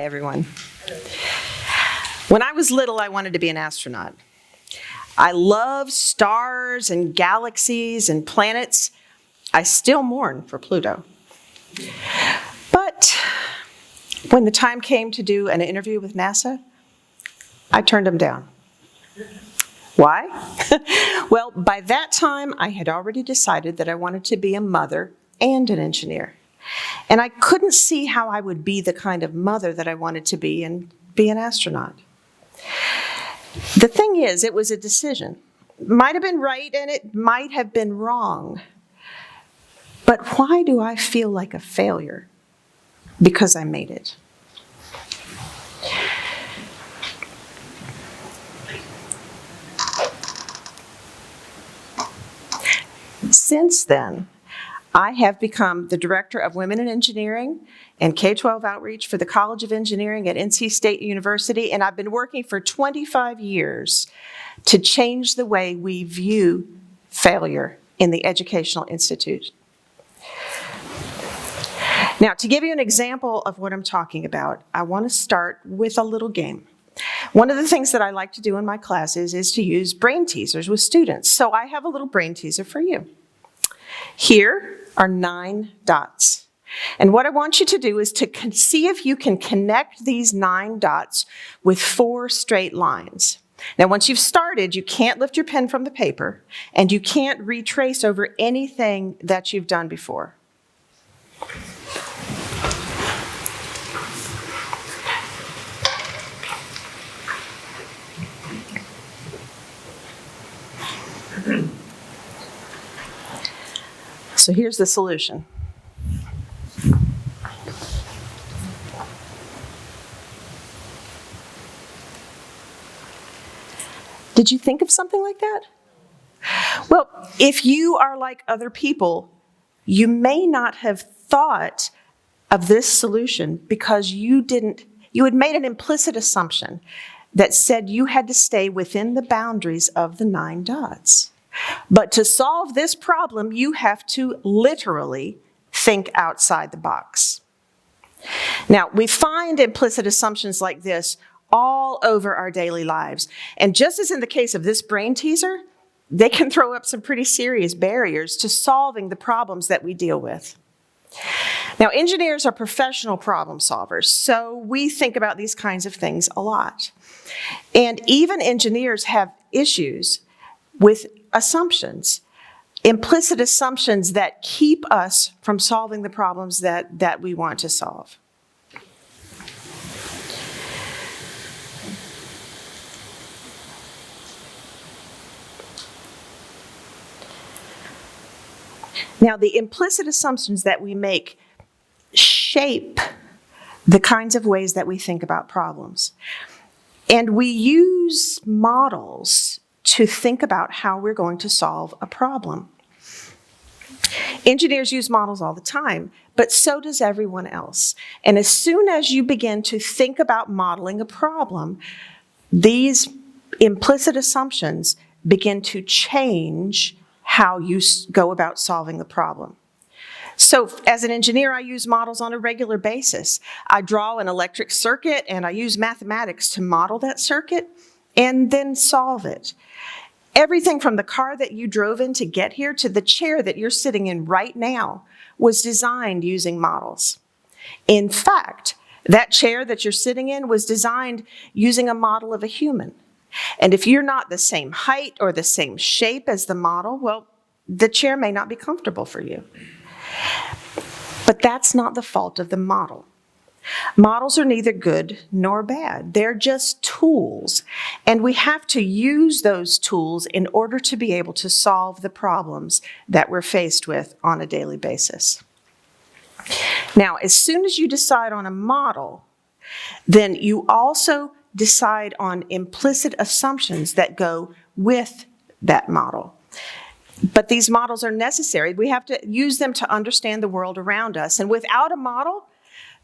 everyone. When I was little, I wanted to be an astronaut. I love stars and galaxies and planets. I still mourn for Pluto. But when the time came to do an interview with NASA, I turned them down. Why? Well, by that time, I had already decided that I wanted to be a mother and an engineer. And I couldn't see how I would be the kind of mother that I wanted to be and be an astronaut. The thing is, it was a decision. It might have been right and it might have been wrong. But why do I feel like a failure? Because I made it. Since then, I have become the Director of Women in Engineering and K-12 Outreach for the College of Engineering at NC State University, and I've been working for 25 years to change the way we view failure in the educational institute. Now, to give you an example of what I'm talking about, I want to start with a little game. One of the things that I like to do in my classes is to use brain teasers with students. So I have a little brain teaser for you. Here are 9 dots. And what I want you to do is to see if you can connect these 9 dots with 4 straight lines. Now, once you've started, you can't lift your pen from the paper, and you can't retrace over anything that you've done before. So here's the solution. Did you think of something like that? Well, if you are like other people, you may not have thought of this solution because you had made an implicit assumption that said you had to stay within the boundaries of the 9 dots. But to solve this problem, you have to literally think outside the box. Now, we find implicit assumptions like this all over our daily lives. And just as in the case of this brain teaser, they can throw up some pretty serious barriers to solving the problems that we deal with. Now, engineers are professional problem solvers, so we think about these kinds of things a lot. And even engineers have issues with assumptions, implicit assumptions that keep us from solving the problems that we want to solve. Now, the implicit assumptions that we make shape the kinds of ways that we think about problems. And we use models to think about how we're going to solve a problem. Engineers use models all the time, but so does everyone else. And as soon as you begin to think about modeling a problem, these implicit assumptions begin to change how you go about solving the problem. So as an engineer, I use models on a regular basis. I draw an electric circuit and I use mathematics to model that circuit and then solve it. Everything from the car that you drove in to get here to the chair that you're sitting in right now was designed using models. In fact, that chair that you're sitting in was designed using a model of a human. And if you're not the same height or the same shape as the model, well, the chair may not be comfortable for you. But that's not the fault of the model. Models are neither good nor bad. They're just tools, and we have to use those tools in order to be able to solve the problems that we're faced with on a daily basis. Now, as soon as you decide on a model, then you also decide on implicit assumptions that go with that model. But these models are necessary. We have to use them to understand the world around us. And without a model,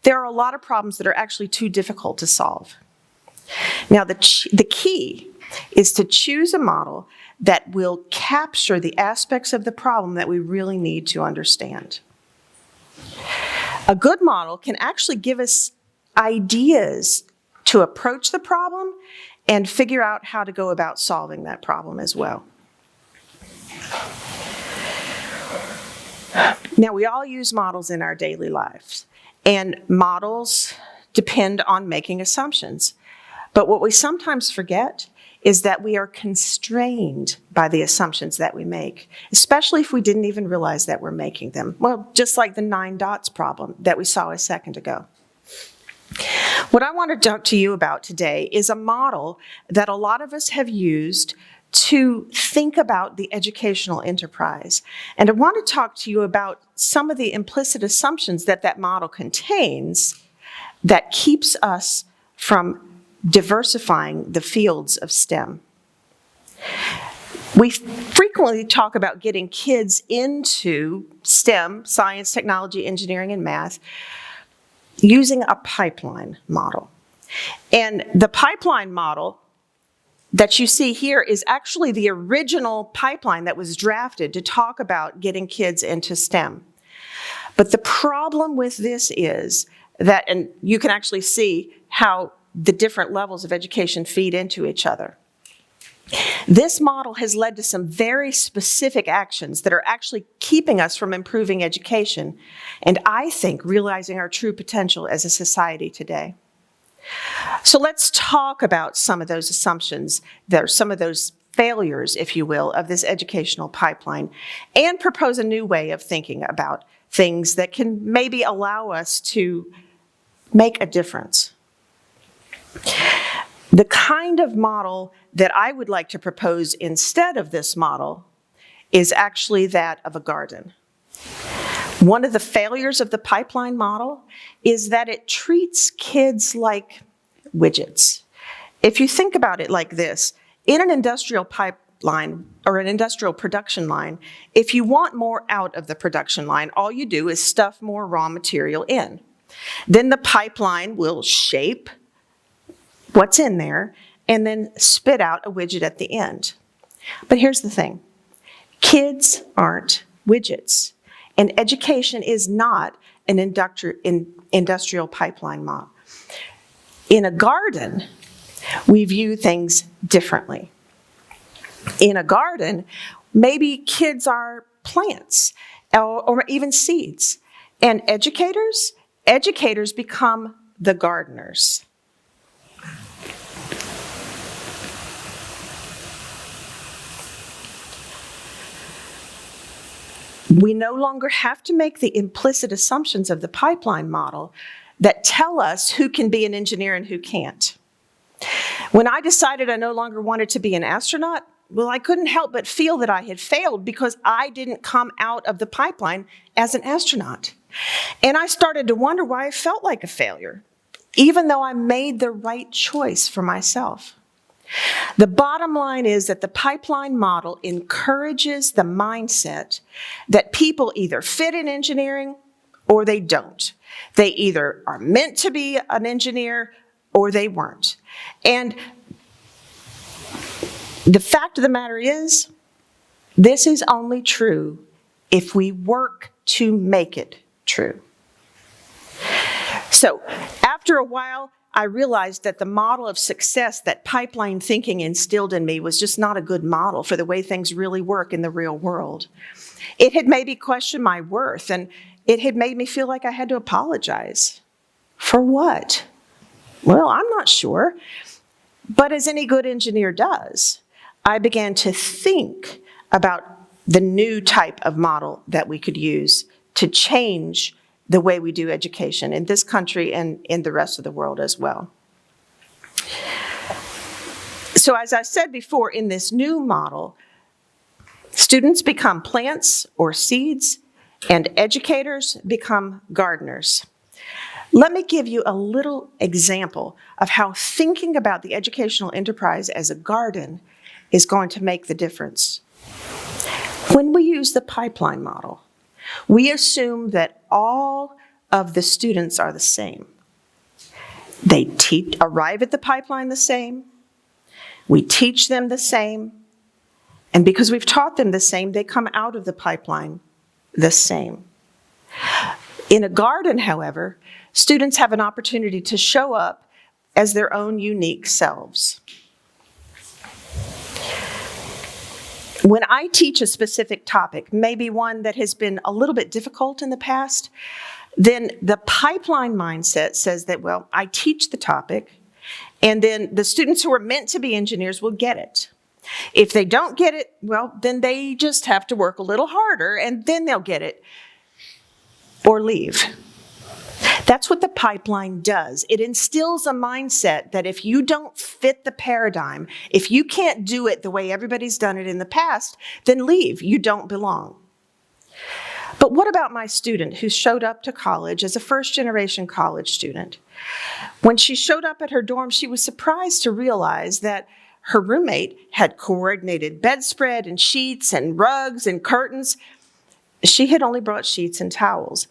there are a lot of problems that are actually too difficult to solve. Now, the key is to choose a model that will capture the aspects of the problem that we really need to understand. A good model can actually give us ideas to approach the problem and figure out how to go about solving that problem as well. Now, we all use models in our daily lives, and models depend on making assumptions. But what we sometimes forget is that we are constrained by the assumptions that we make, especially if we didn't even realize that we're making them. Well, just like the 9 dots problem that we saw a second ago. What I want to talk to you about today is a model that a lot of us have used to think about the educational enterprise. And I want to talk to you about some of the implicit assumptions that that model contains that keeps us from diversifying the fields of STEM. We frequently talk about getting kids into STEM, science, technology, engineering, and math, using a pipeline model. And the pipeline model that you see here is actually the original pipeline that was drafted to talk about getting kids into STEM. But the problem with this is that, and you can actually see how the different levels of education feed into each other. This model has led to some very specific actions that are actually keeping us from improving education, and I think realizing our true potential as a society today. So let's talk about some of those assumptions, some of those failures, if you will, of this educational pipeline, and propose a new way of thinking about things that can maybe allow us to make a difference. The kind of model that I would like to propose instead of this model is actually that of a garden. One of the failures of the pipeline model is that it treats kids like widgets. If you think about it like this, in an industrial pipeline or an industrial production line, if you want more out of the production line, all you do is stuff more raw material in. Then the pipeline will shape what's in there and then spit out a widget at the end. But here's the thing. Kids aren't widgets, and education is not an industrial pipeline model. In a garden, we view things differently. In a garden, maybe kids are plants or even seeds, and educators become the gardeners. We no longer have to make the implicit assumptions of the pipeline model that tell us who can be an engineer and who can't. When I decided I no longer wanted to be an astronaut, well, I couldn't help but feel that I had failed because I didn't come out of the pipeline as an astronaut. And I started to wonder why I felt like a failure, even though I made the right choice for myself. The bottom line is that the pipeline model encourages the mindset that people either fit in engineering or they don't. They either are meant to be an engineer or they weren't. And the fact of the matter is, this is only true if we work to make it true. So, after a while, I realized that the model of success that pipeline thinking instilled in me was just not a good model for the way things really work in the real world. It had made me question my worth, and it had made me feel like I had to apologize. For what? Well, I'm not sure. But as any good engineer does, I began to think about the new type of model that we could use to change the way we do education in this country and in the rest of the world as well. So as I said before, in this new model, students become plants or seeds, and educators become gardeners. Let me give you a little example of how thinking about the educational enterprise as a garden is going to make the difference. When we use the pipeline model, we assume that all of the students are the same. They arrive at the pipeline the same, we teach them the same, and because we've taught them the same, they come out of the pipeline the same. In a garden, however, students have an opportunity to show up as their own unique selves. When I teach a specific topic, maybe one that has been a little bit difficult in the past, then the pipeline mindset says that, well, I teach the topic, and then the students who are meant to be engineers will get it. If they don't get it, well, then they just have to work a little harder, and then they'll get it or leave. That's what the pipeline does. It instills a mindset that if you don't fit the paradigm, if you can't do it the way everybody's done it in the past, then leave. You don't belong. But what about my student who showed up to college as a first-generation college student? When she showed up at her dorm, she was surprised to realize that her roommate had coordinated bedspread and sheets and rugs and curtains. She had only brought sheets and towels.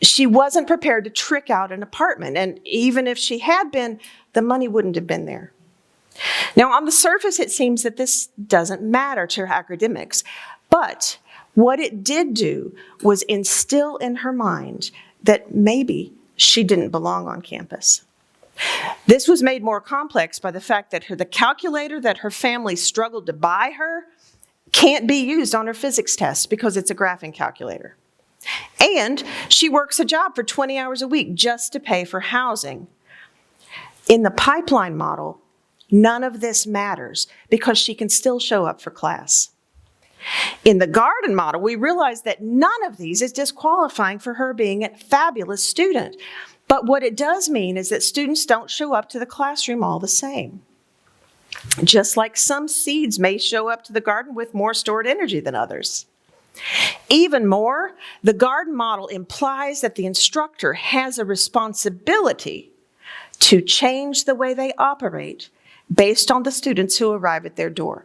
She wasn't prepared to trick out an apartment, and even if she had been, the money wouldn't have been there. Now, on the surface, it seems that this doesn't matter to her academics, but what it did do was instill in her mind that maybe she didn't belong on campus. This was made more complex by the fact that the calculator that her family struggled to buy her can't be used on her physics test because it's a graphing calculator. And she works a job for 20 hours a week just to pay for housing. In the pipeline model, none of this matters because she can still show up for class. In the garden model, we realize that none of these is disqualifying for her being a fabulous student. But what it does mean is that students don't show up to the classroom all the same. Just like some seeds may show up to the garden with more stored energy than others. Even more, the garden model implies that the instructor has a responsibility to change the way they operate based on the students who arrive at their door.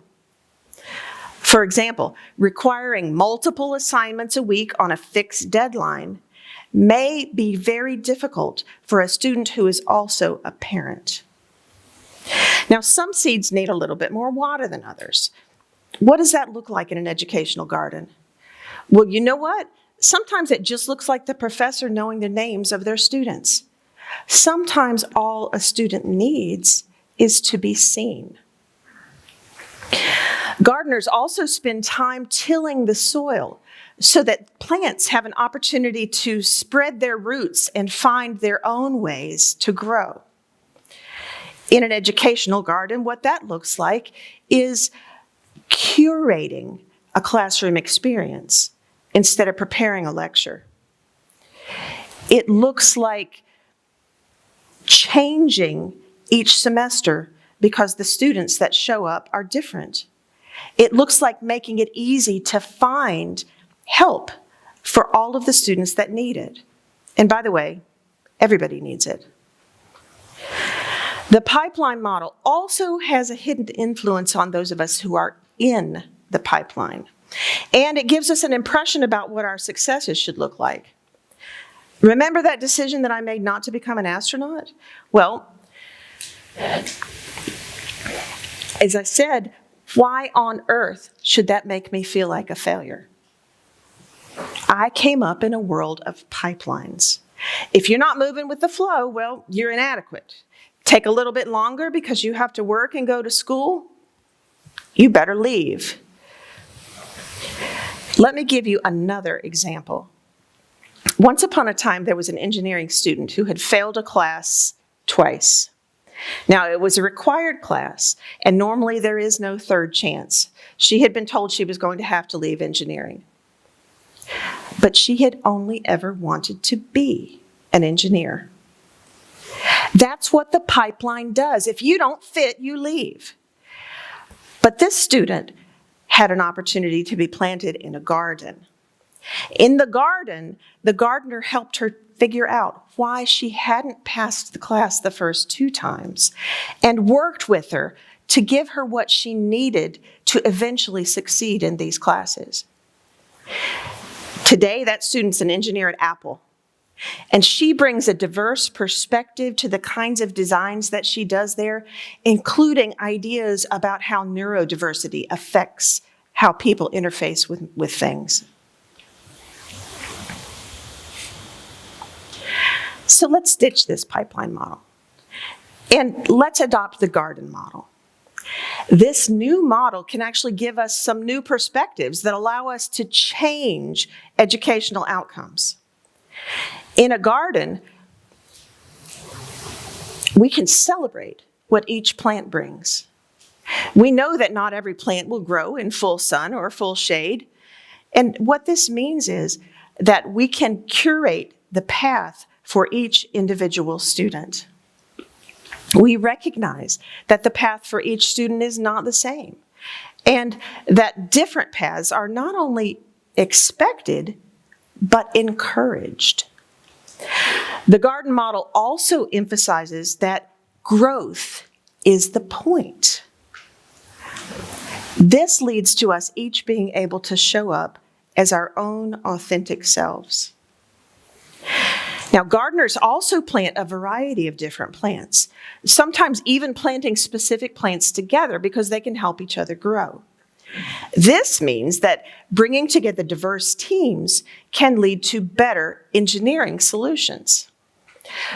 For example, requiring multiple assignments a week on a fixed deadline may be very difficult for a student who is also a parent. Now, some seeds need a little bit more water than others. What does that look like in an educational garden? Well, you know what? Sometimes it just looks like the professor knowing the names of their students. Sometimes all a student needs is to be seen. Gardeners also spend time tilling the soil so that plants have an opportunity to spread their roots and find their own ways to grow. In an educational garden, what that looks like is curating a classroom experience instead of preparing a lecture. It looks like changing each semester because the students that show up are different. It looks like making it easy to find help for all of the students that need it. And by the way, everybody needs it. The pipeline model also has a hidden influence on those of us who are in the pipeline. And it gives us an impression about what our successes should look like. Remember that decision that I made not to become an astronaut? Well, as I said, why on earth should that make me feel like a failure? I came up in a world of pipelines. If you're not moving with the flow, well, you're inadequate. Take a little bit longer because you have to work and go to school, you better leave. Let me give you another example. Once upon a time, there was an engineering student who had failed a class twice. Now, it was a required class, and normally there is no third chance. She had been told she was going to have to leave engineering. But she had only ever wanted to be an engineer. That's what the pipeline does. If you don't fit, you leave. But this student had an opportunity to be planted in a garden. In the garden, the gardener helped her figure out why she hadn't passed the class the first 2 times and worked with her to give her what she needed to eventually succeed in these classes. Today, that student's an engineer at Apple, and she brings a diverse perspective to the kinds of designs that she does there, including ideas about how neurodiversity affects how people interface with things. So let's ditch this pipeline model and let's adopt the garden model. This new model can actually give us some new perspectives that allow us to change educational outcomes. In a garden, we can celebrate what each plant brings. We know that not every plant will grow in full sun or full shade. And what this means is that we can curate the path for each individual student. We recognize that the path for each student is not the same, and that different paths are not only expected, but encouraged. The garden model also emphasizes that growth is the point. This leads to us each being able to show up as our own authentic selves. Now, gardeners also plant a variety of different plants, sometimes even planting specific plants together because they can help each other grow. This means that bringing together diverse teams can lead to better engineering solutions.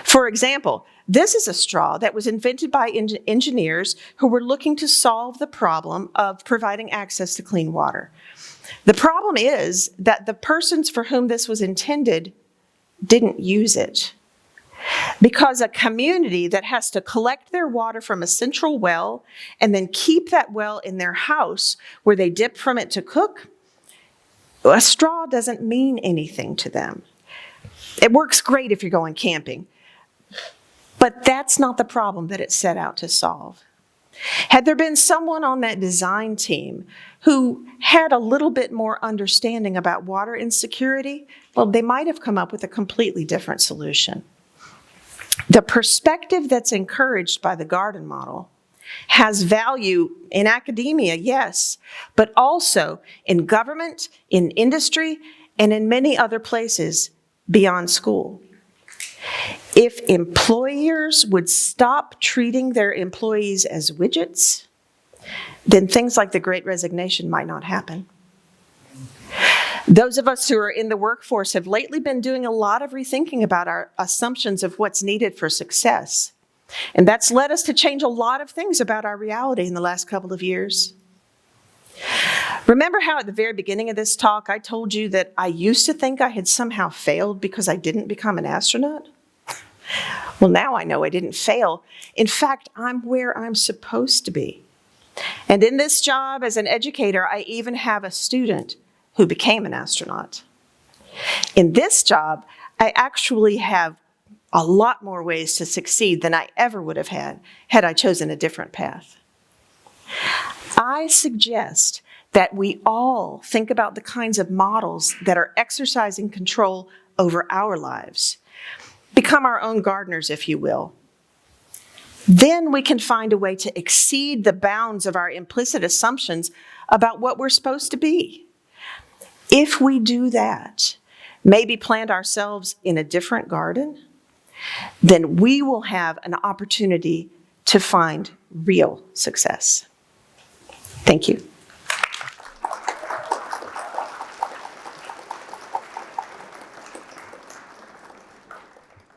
For example, this is a straw that was invented by engineers who were looking to solve the problem of providing access to clean water. The problem is that the persons for whom this was intended didn't use it. Because a community that has to collect their water from a central well and then keep that well in their house where they dip from it to cook, a straw doesn't mean anything to them. It works great if you're going camping, but that's not the problem that it set out to solve. Had there been someone on that design team who had a little bit more understanding about water insecurity, well, they might have come up with a completely different solution. The perspective that's encouraged by the garden model has value in academia, yes, but also in government, in industry, and in many other places beyond school. If employers would stop treating their employees as widgets, then things like the Great Resignation might not happen. Those of us who are in the workforce have lately been doing a lot of rethinking about our assumptions of what's needed for success. And that's led us to change a lot of things about our reality in the last couple of years. Remember how at the very beginning of this talk, I told you that I used to think I had somehow failed because I didn't become an astronaut? Well, now I know I didn't fail. In fact, I'm where I'm supposed to be. And in this job as an educator, I even have a student who became an astronaut. In this job, I actually have a lot more ways to succeed than I ever would have had I chosen a different path. I suggest that we all think about the kinds of models that are exercising control over our lives. Become our own gardeners, if you will. Then we can find a way to exceed the bounds of our implicit assumptions about what we're supposed to be. If we do that, maybe plant ourselves in a different garden, then we will have an opportunity to find real success. Thank you.